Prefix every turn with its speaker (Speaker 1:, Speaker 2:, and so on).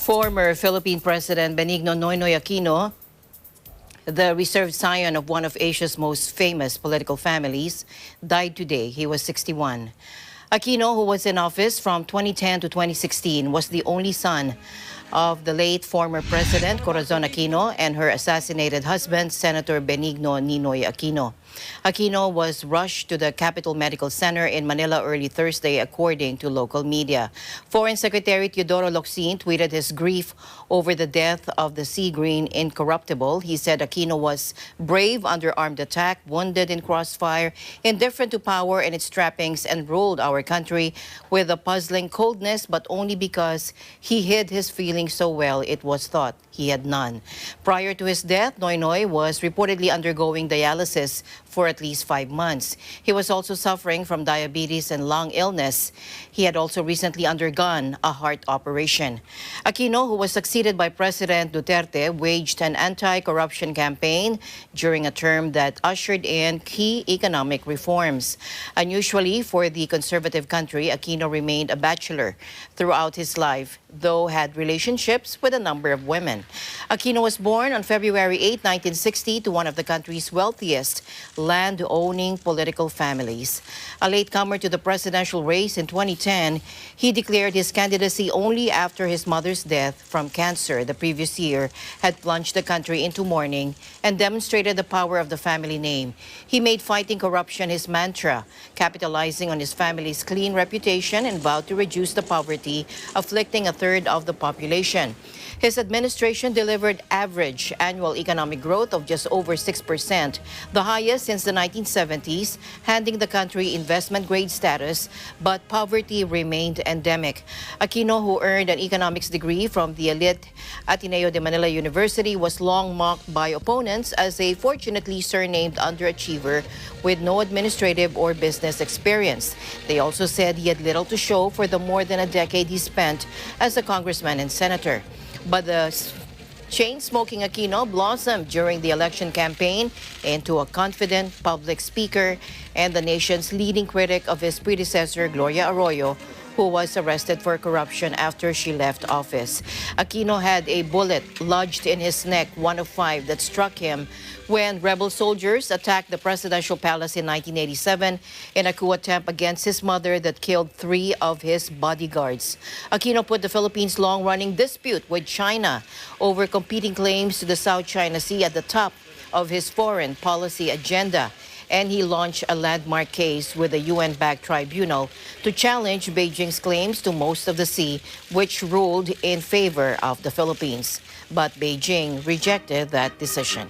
Speaker 1: Former Philippine President Benigno Noynoy Aquino, the reserved scion of one of Asia's most famous political families, died today. He was 61. Aquino, who was in office from 2010 to 2016, was the only son of the late former President Corazon Aquino and her assassinated husband, Senator Benigno Ninoy Aquino. Aquino was rushed to the Capital Medical Center in Manila early Thursday, according to local media. Foreign Secretary Teodoro Locsin tweeted his grief over the death of the sea green incorruptible. He said Aquino was brave under armed attack, wounded in crossfire, indifferent to power and its trappings, and ruled our country with a puzzling coldness, but only because he hid his feelings so well, it was thought he had none. Prior to his death, Noynoy was reportedly undergoing dialysis for at least 5 months. He was also suffering from diabetes and lung illness. He had also recently undergone a heart operation. Aquino, who was succeeded by President Duterte, waged an anti-corruption campaign during a term that ushered in key economic reforms. Unusually for the conservative country, Aquino remained a bachelor throughout his life, though had relationships with a number of women. Aquino was born on February 8, 1960, to one of the country's wealthiest land-owning political families. A latecomer to the presidential race in 2010, he declared his candidacy only after his mother's death from cancer the previous year had plunged the country into mourning and demonstrated the power of the family name. He made fighting corruption his mantra, capitalizing on his family's clean reputation, and vowed to reduce the poverty afflicting a third of the population. His administration delivered average annual economic growth of just over 6%, the highest since the 1970s, handing the country investment-grade status, but poverty remained endemic. Aquino, who earned an economics degree from the elite Ateneo de Manila University, was long mocked by opponents as a fortunately surnamed underachiever with no administrative or business experience. They also said he had little to show for the more than a decade he spent as a congressman and senator. But the chain-smoking Aquino blossomed during the election campaign into a confident public speaker and the nation's leading critic of his predecessor, Gloria Arroyo, who was arrested for corruption after she left office. Aquino had a bullet lodged in his neck, one of 5, that struck him when rebel soldiers attacked the presidential palace in 1987 in a coup attempt against his mother that killed 3 of his bodyguards. Aquino put the Philippines' long-running dispute with China over competing claims to the South China Sea at the top of his foreign policy agenda, and he launched a landmark case with a UN-backed tribunal to challenge Beijing's claims to most of the sea, which ruled in favor of the Philippines. But Beijing rejected that decision.